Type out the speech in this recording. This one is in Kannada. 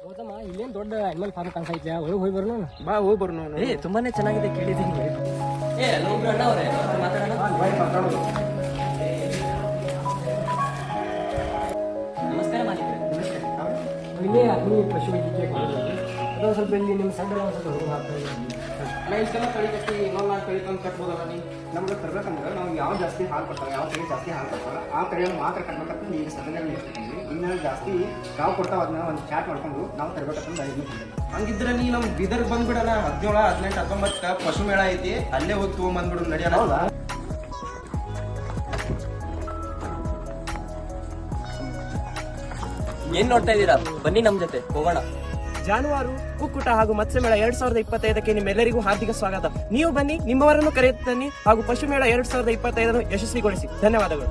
ಗೌತಮ ಇಲ್ಲೇನು ದೊಡ್ಡ ಅನಿಮಲ್ ಫಾರ್ಮ್ ಕಾಣಿಸೈತೆ ಒಳಗೆ ಹೋಗಿ ಬರೋಣ. ಬಾ ಹೋಗಿ ಬರೋಣ. ತುಂಬಾನೇ ಚೆನ್ನಾಗಿದೆ ಕೇಳಿದ್ದೀನಿ. ನಮಸ್ಕಾರ ಮಾಲೀಕರೇ. ಇಲ್ಲೇ ಅಗ್ನಿ ಪಶು ವೈದ್ಯಕೀಯ ಅದೊಂದು ಸ್ವಲ್ಪ ಇಲ್ಲಿ ನಿಮ್ಮ ಸಣ್ಣ ಸ್ವಲ್ಪ ಹುಡುಗ ಹಾಕ್ತಾ ಇದ್ದೀನಿ. ಇಷ್ಟೆಲ್ಲ ತಳಿ ಕಟ್ಟಿ ಇನ್ನೊಂದು ತಳಿ ತಂದು ಕಟ್ಬೋದಲ್ಲ ನೀ? ನಮ್ಗೆ ತರ್ಬೇಕಂದ್ರೆ ನಾವು ಯಾವ ಜಾಸ್ತಿ ಹಾಲು ಕೊಡ್ತಾರೆ, ಯಾವ ತಳಿ ಜಾಸ್ತಿ ಹಾಲು ಕೊಡ್ತಾರೆ ಆ ತಳಿಯನ್ನು ಮಾತ್ರ ಕಟ್ಬೇಕಂತ ಈಗ ಸಡನ್ನಾಗಿ ಇರ್ತೀವಿ. ಇನ್ನು ಜಾಸ್ತಿ ನಾವು ಕೊಡ್ತಾವ ಅದನ್ನ ಒಂದು ಚಾಟ್ ಮಾಡ್ಕೊಂಡು ನಾವು ತರಬೇಕಂತ ಹಂಗಿದ್ರೆ ನೀ ನಮ್ಮ ಬೀದರ್ಗೆ ಬಂದ್ಬಿಡಲ್ಲ. 17, 18, 19 ಪಶು ಮೇಳ ಐತಿ, ಅಲ್ಲೇ ಹೋಗಿ ತೊಗೊಂಬಂದ್ಬಿಡು ನಡೆಯೋಣ. ಹೌದಾ? ಏನ್ ನೋಡ್ತಾ ಇದ್ದೀರಾ? ಬನ್ನಿ ನಮ್ ಜೊತೆ ಹೋಗೋಣ. ಜಾನುವಾರು ಕುಕ್ಕುಟ ಹಾಗೂ ಮತ್ಸ್ಯ ಮೇಳ 2025ಕ್ಕೆ ನಿಮ್ಮೆಲ್ಲರಿಗೂ ಹಾರ್ದಿಕ ಸ್ವಾಗತ. ನೀವು ಬನ್ನಿ, ನಿಮ್ಮವರನ್ನು ಕರೆಯುತ್ತನ್ನಿ ಹಾಗೂ ಪಶು ಮೇಳ 2025 ಯಶಸ್ವಿಗೊಳಿಸಿ. ಧನ್ಯವಾದಗಳು.